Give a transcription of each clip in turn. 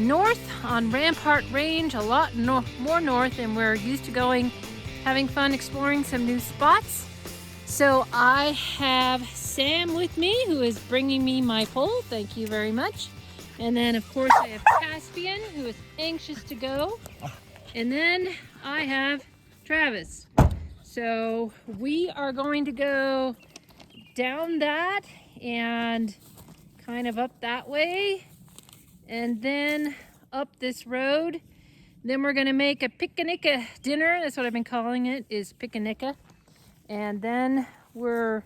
north on Rampart Range, a lot more north than we're used to going, having fun exploring some new spots. So I have Sam with me, who is bringing me my pole. Thank you very much. And then of course I have Caspian, who is anxious to go. And then I have Travis. So we are going to go down that and kind of up that way and then up this road. Then we're gonna make a picnic dinner. That's what I've been calling it, is picnic. And then we're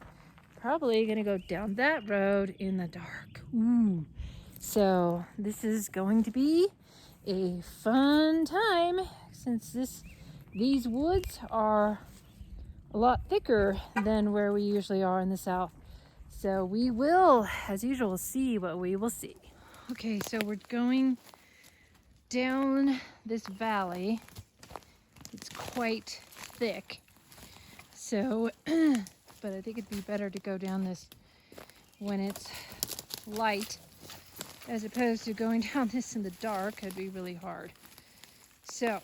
probably gonna go down that road in the dark. Ooh. So this is going to be a fun time, since these woods are a lot thicker than where we usually are in the south. So we will, as usual, see what we will see. Okay, so we're going down this valley. It's quite thick. So, but I think it'd be better to go down this when it's light, as opposed to going down this in the dark. It'd be really hard. So,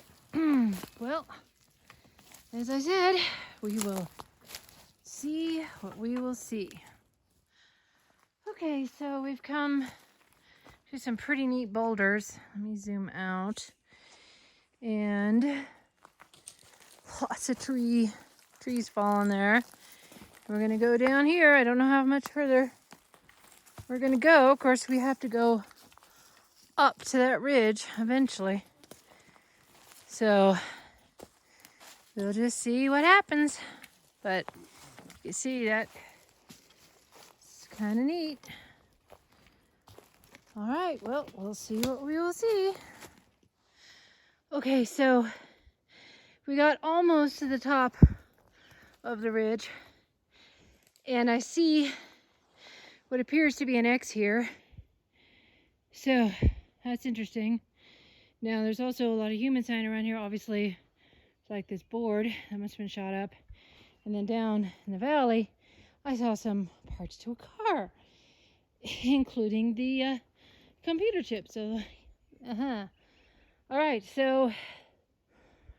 well, as I said, we will see what we will see. Okay, so we've come to some pretty neat boulders. Let me zoom out. And lots of trees falling there. We're gonna go down here. I don't know how much further we're gonna go. Of course, we have to go up to that ridge eventually. So we'll just see what happens. But you see that it's kind of neat. All right, well, we'll see what we will see. Okay, so we got almost to the top of the ridge, and I see what appears to be an X here. So that's interesting. Now there's also a lot of human sign around here. Obviously, it's like this board that must have been shot up. And then down in the valley, I saw some parts to a car, including the computer chip. So, all right, so,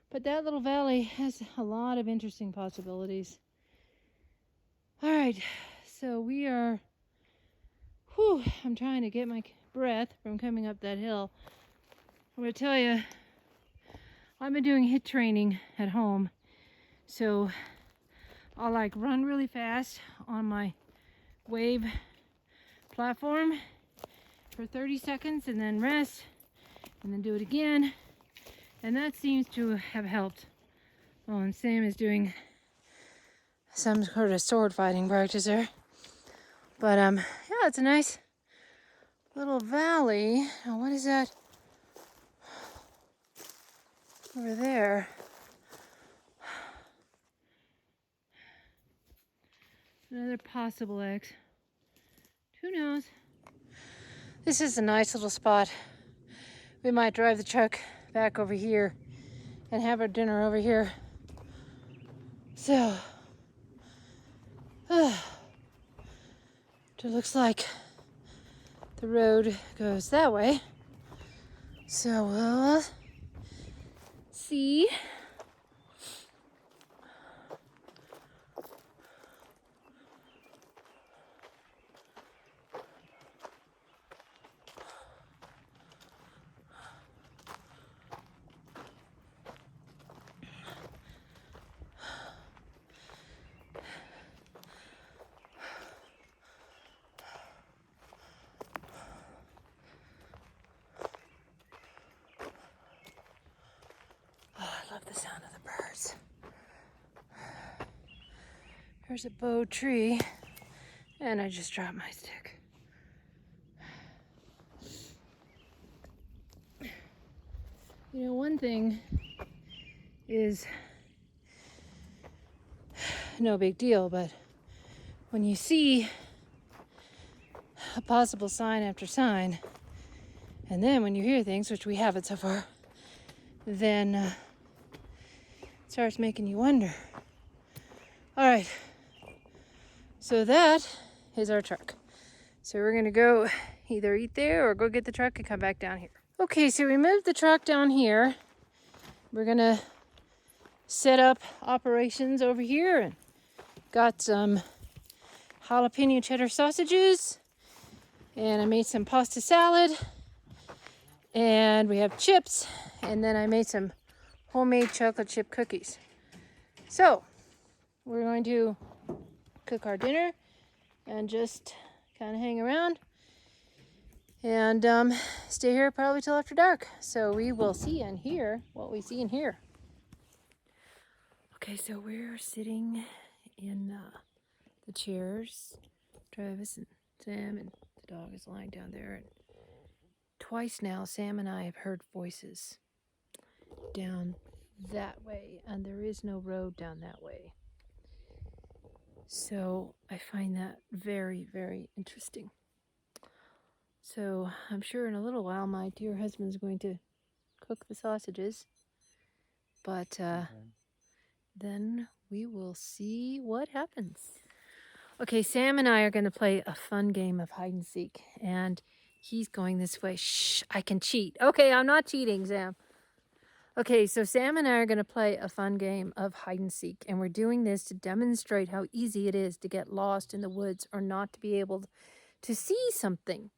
but that little valley has a lot of interesting possibilities. All right, so we are, I'm trying to get my breath from coming up that hill. I'm gonna tell you, I've been doing HIIT training at home. So I'll like run really fast on my wave platform for 30 seconds and then rest and then do it again. And that seems to have helped. Oh, and Sam is doing some sort of sword fighting practice there. But yeah, it's a nice little valley. Now, what is that over there? Another possible X. Who knows? This is a nice little spot. We might drive the truck back over here and have our dinner over here. So, it looks like the road goes that way. So we'll see. I love the sound of the birds. There's a bow tree, and I just dropped my stick. You know, one thing is no big deal, but when you see a possible sign after sign, and then when you hear things, which we haven't so far, then it starts making you wonder. All right, so that is our truck. So we're gonna go either eat there or go get the truck and come back down here. Okay, so we moved the truck down here. We're gonna set up operations over here, and got some jalapeno cheddar sausages, and I made some pasta salad, and we have chips, and then I made some homemade chocolate chip cookies. So we're going to cook our dinner and just kind of hang around and stay here probably till after dark. So we will see and hear what we see and hear. Okay, so we're sitting in the chairs. Travis and Sam and the dog is lying down there. And twice now, Sam and I have heard voices down that way, and there is no road down that way. So I find that very, very interesting. So I'm sure in a little while my dear husband's going to cook the sausages, but then we will see what happens. Okay, Sam and I are going to play a fun game of hide and seek, and he's going this way. Shh, I can cheat. Okay, I'm not cheating, Sam. Okay, so Sam and I are going to play a fun game of hide and seek, and we're doing this to demonstrate how easy it is to get lost in the woods or not to be able to see something.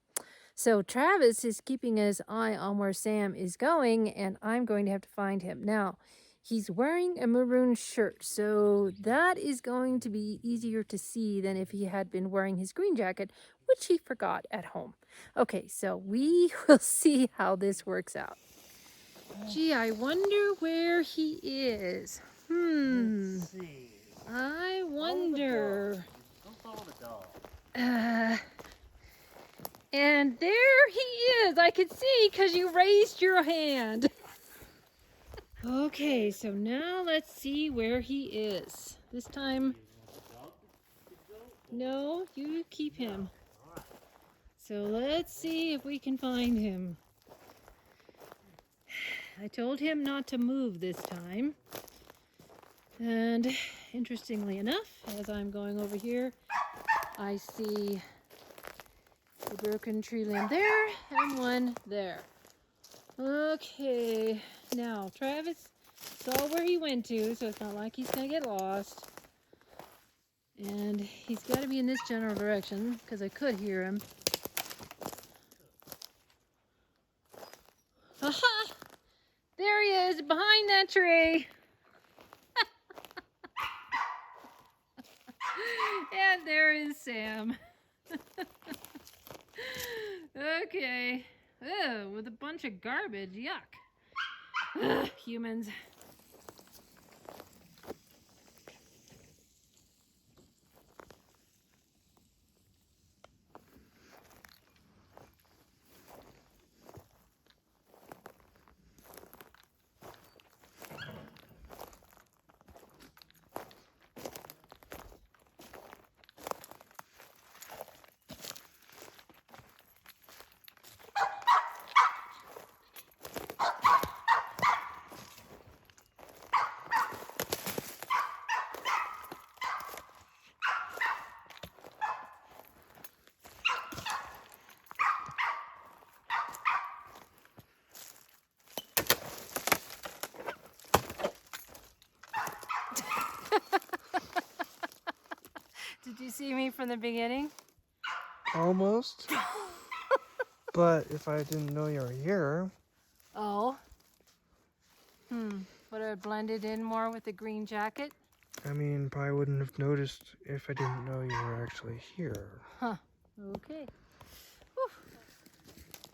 So Travis is keeping his eye on where Sam is going, and I'm going to have to find him. Now, he's wearing a maroon shirt, so that is going to be easier to see than if he had been wearing his green jacket, which he forgot at home. Okay, so we will see how this works out. Gee, I wonder where he is. Let's see. I wonder. Don't follow the dog. And there he is. I could see because you raised your hand. Okay, so now let's see where he is. This time, no, you keep him. So let's see if we can find him. I told him not to move this time. And interestingly enough, as I'm going over here, I see the broken tree limb there and one there. Okay, now Travis saw where he went to, so it's not like he's gonna get lost. And he's got to be in this general direction because I could hear him. Aha! There he is, behind that tree. And there is Sam. Okay. Ugh, with a bunch of garbage. Yuck. Ugh, humans. Did you see me from the beginning? Almost. But if I didn't know you were here. Oh. Would I have blended in more with the green jacket? I mean, probably wouldn't have noticed if I didn't know you were actually here. Huh. Okay. Whew.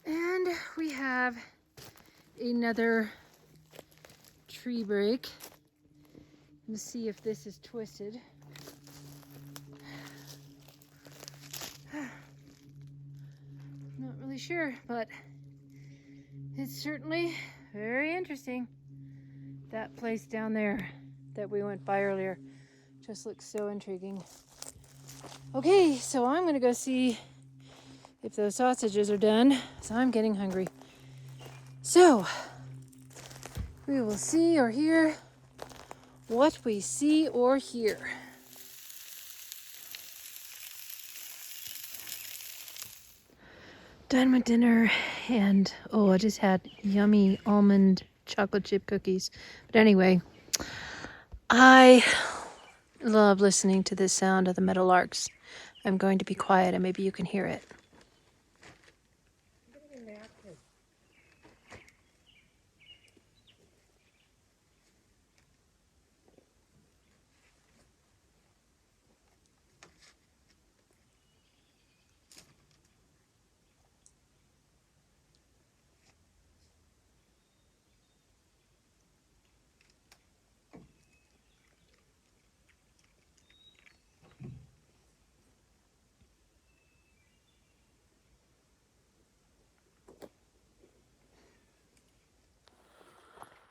And we have another tree break. Let's see if this is twisted. Not really sure, but it's certainly very interesting. That place down there that we went by earlier just looks so intriguing. Okay, so I'm gonna go see if those sausages are done, so I'm getting hungry. So, we will see or hear what we see or hear. Done with dinner, and oh, I just had yummy almond chocolate chip cookies. But anyway, I love listening to this sound of the meadowlarks. I'm going to be quiet and maybe you can hear it.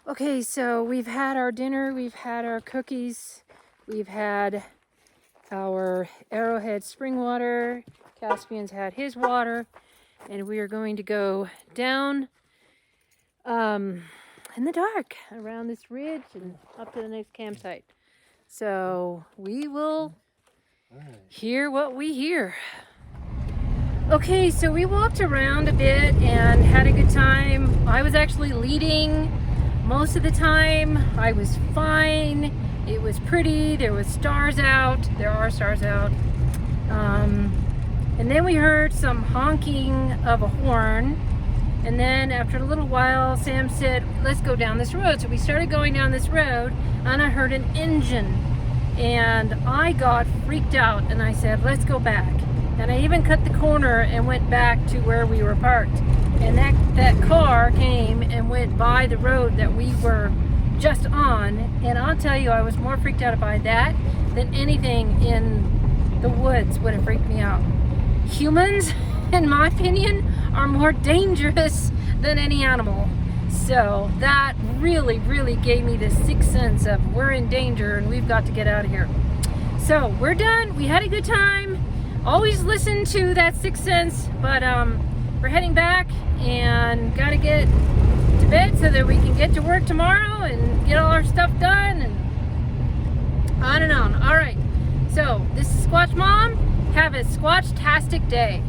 Okay, so we've had our dinner, we've had our cookies, we've had our Arrowhead spring water, Caspian's had his water, and we are going to go down in the dark around this ridge and up to the next campsite. So we will hear what we hear. Okay, so we walked around a bit and had a good time. I was actually leading most of the time. I was fine. It was pretty. There was stars out. There are stars out. And then we heard some honking of a horn. And then after a little while, Sam said, let's go down this road. So we started going down this road and I heard an engine. And I got freaked out and I said, let's go back. And I even cut the corner and went back to where we were parked. And that car came and went by the road that we were just on. And I'll tell you, I was more freaked out by that than anything in the woods would have freaked me out. Humans, in my opinion, are more dangerous than any animal. So that really, really gave me this sixth sense of we're in danger and we've got to get out of here. So we're done. We had a good time. Always listen to that sixth sense, but we're heading back and gotta get to bed so that we can get to work tomorrow and get all our stuff done and on and on. All right, so this is Squatch Mom. Have a Squatch-tastic day.